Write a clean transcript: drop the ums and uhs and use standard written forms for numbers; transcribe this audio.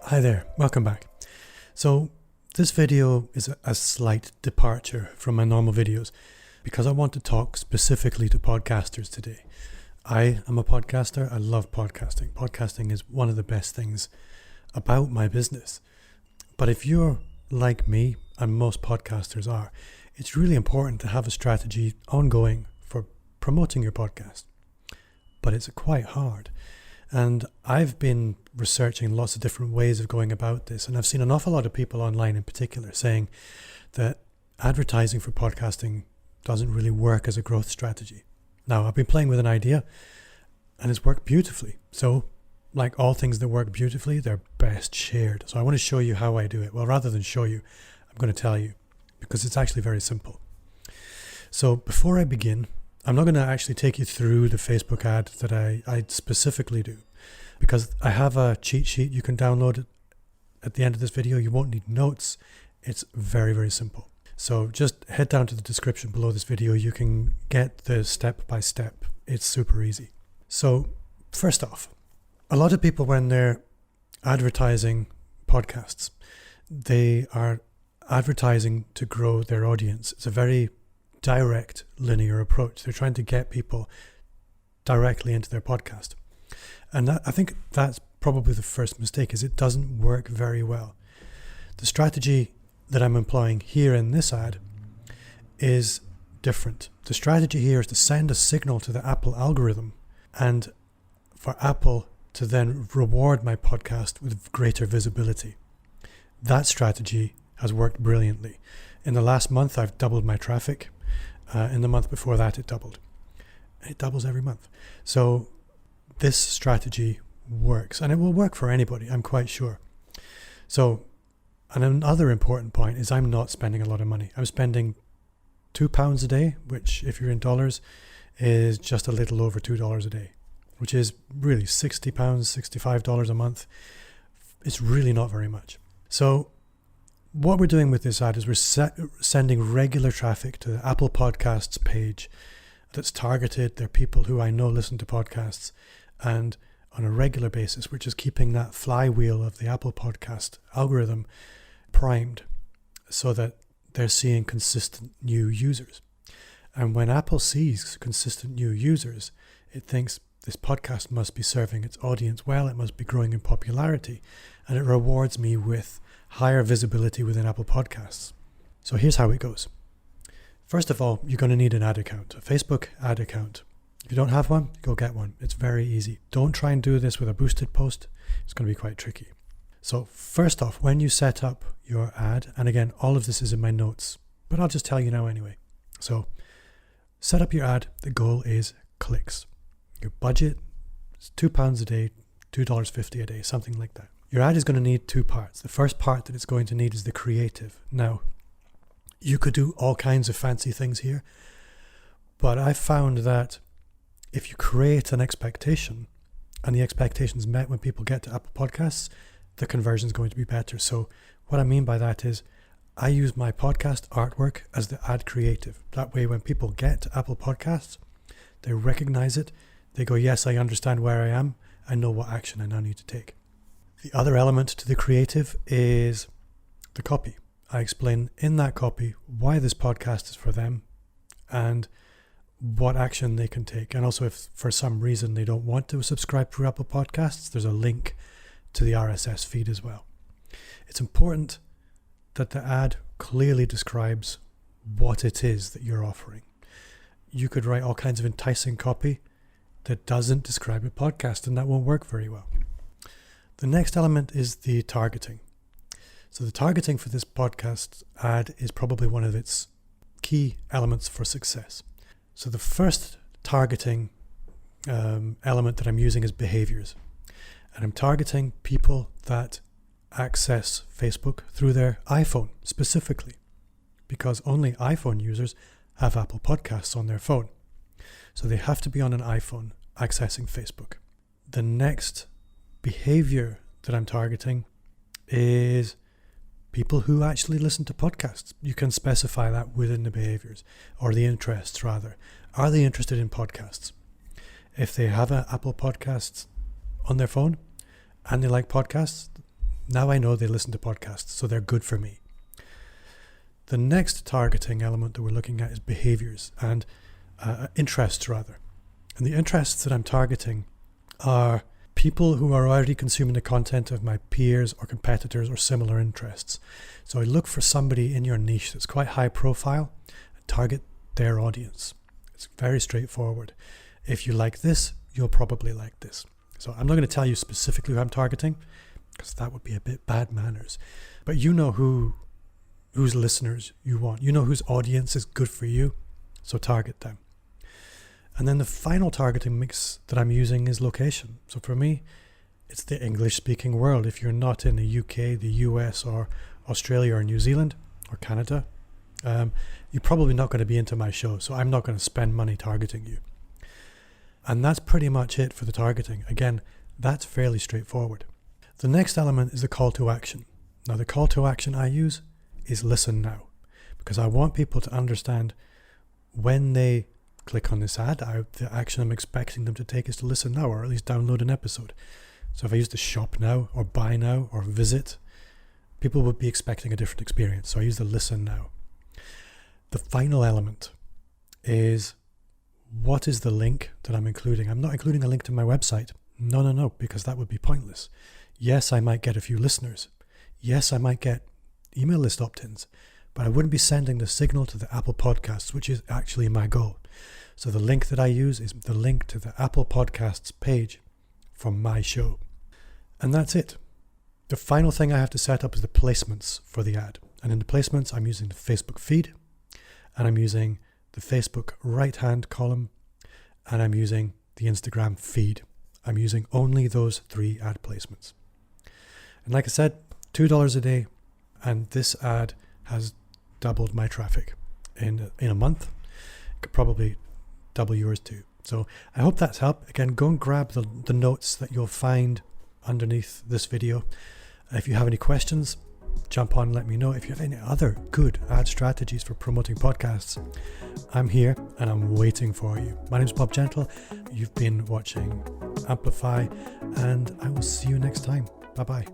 Hi there, welcome back. So this video is a slight departure from my normal videos because I want to talk specifically to podcasters today. I am a podcaster. I love podcasting. Podcasting is one of the best things about my business. But if you're like me, and most podcasters are, it's really important to have a strategy ongoing for promoting your podcast. But it's quite hard. And I've been researching lots of different ways of going about this. And I've seen an awful lot of people online in particular saying that advertising for podcasting doesn't really work as a growth strategy. Now, I've been playing with an idea and it's worked beautifully. So like all things that work beautifully, they're best shared. So I want to show you how I do it. Well, rather than show you, I'm going to tell you because it's actually very simple. So before I begin, I'm not going to actually take you through the Facebook ad that I specifically do because I have a cheat sheet. You can download it at the end of this video. You won't need notes. It's very, very simple. So just head down to the description below this video. You can get the step by step. It's super easy. So first off, a lot of people when they're advertising podcasts, they are advertising to grow their audience. It's a very direct linear approach. They're trying to get people directly into their podcast. And I think that's probably the first mistake, is it doesn't work very well. The strategy that I'm employing here in this ad is different. The strategy here is to send a signal to the Apple algorithm and for Apple to then reward my podcast with greater visibility. That strategy has worked brilliantly. In the last month, I've doubled my traffic. In the month before that, it doubled. It doubles every month. So this strategy works, and it will work for anybody, I'm quite sure. So, and another important point is I'm not spending a lot of money. I'm spending £2 a day, which if you're in dollars is just a little over $2 a day, which is really £60, $65 a month. It's really not very much. So what we're doing with this ad is we're sending regular traffic to the Apple Podcasts page that's targeted. They're people who I know listen to podcasts, and on a regular basis, we're just keeping that flywheel of the Apple Podcast algorithm primed so that they're seeing consistent new users. And when Apple sees consistent new users, it thinks this podcast must be serving its audience well, it must be growing in popularity, and it rewards me with higher visibility within Apple Podcasts. So here's how it goes. First of all, you're going to need an ad account, a Facebook ad account. If you don't have one, go get one. It's very easy. Don't try and do this with a boosted post. It's going to be quite tricky. So first off, when you set up your ad, and again, all of this is in my notes, but I'll just tell you now anyway. So set up your ad. The goal is clicks. Your budget is £2 a day, $2.50 a day, something like that. Your ad is going to need two parts. The first part that it's going to need is the creative. Now, you could do all kinds of fancy things here, but I found that if you create an expectation and the expectation is met when people get to Apple Podcasts, the conversion is going to be better. So what I mean by that is I use my podcast artwork as the ad creative. That way, when people get to Apple Podcasts, they recognize it. They go, yes, I understand where I am. I know what action I now need to take. The other element to the creative is the copy. I explain in that copy why this podcast is for them and what action they can take. And also if for some reason they don't want to subscribe to Apple Podcasts, there's a link to the RSS feed as well. It's important that the ad clearly describes what it is that you're offering. You could write all kinds of enticing copy that doesn't describe a podcast, and that won't work very well. The next element is the targeting. So the targeting for this podcast ad is probably one of its key elements for success. So the first targeting element that I'm using is behaviors. And I'm targeting people that access Facebook through their iPhone specifically, because only iPhone users have Apple Podcasts on their phone. So they have to be on an iPhone accessing Facebook. The next behavior that I'm targeting is people who actually listen to podcasts. You can specify that within the behaviors, or the interests rather. Are they interested in podcasts? If they have an Apple Podcasts on their phone and they like podcasts, Now I know they listen to podcasts, so they're good for me. The next targeting element that we're looking at is behaviors and interests rather. And the interests that I'm targeting are people who are already consuming the content of my peers or competitors or similar interests. So I look for somebody in your niche that's quite high profile and target their audience. It's very straightforward. If you like this, you'll probably like this. So I'm not going to tell you specifically who I'm targeting because that would be a bit bad manners. But you know whose listeners you want. You know whose audience is good for you. So target them. And then the final targeting mix that I'm using is location. So for me, it's the English-speaking world. If you're not in the UK, the US, or Australia, or New Zealand, or Canada, you're probably not going to be into my show. So I'm not going to spend money targeting you. And that's pretty much it for the targeting. Again, that's fairly straightforward. The next element is the call to action. Now, the call to action I use is listen now, because I want people to understand when they click on this ad, the action I'm expecting them to take is to listen now, or at least download an episode. So if I use the shop now, or buy now, or visit, people would be expecting a different experience. So I use the listen now. The final element is, what is the link that I'm including? I'm not including a link to my website. No, because that would be pointless. Yes, I might get a few listeners. Yes, I might get email list opt-ins, but I wouldn't be sending the signal to the Apple Podcasts, which is actually my goal. So the link that I use is the link to the Apple Podcasts page from my show. And that's it. The final thing I have to set up is the placements for the ad. And in the placements, I'm using the Facebook feed, and I'm using the Facebook right-hand column, and I'm using the Instagram feed. I'm using only those 3 ad placements. And like I said, $2 a day, and this ad has doubled my traffic in a month. It could probably double yours too. So I hope that's helped. Again, go and grab the notes that you'll find underneath this video. If you have any questions, jump on and let me know. If you have any other good ad strategies for promoting podcasts, I'm here and I'm waiting for you. My name's Bob Gentle. You've been watching Amplify, and I will see you next time. Bye-bye.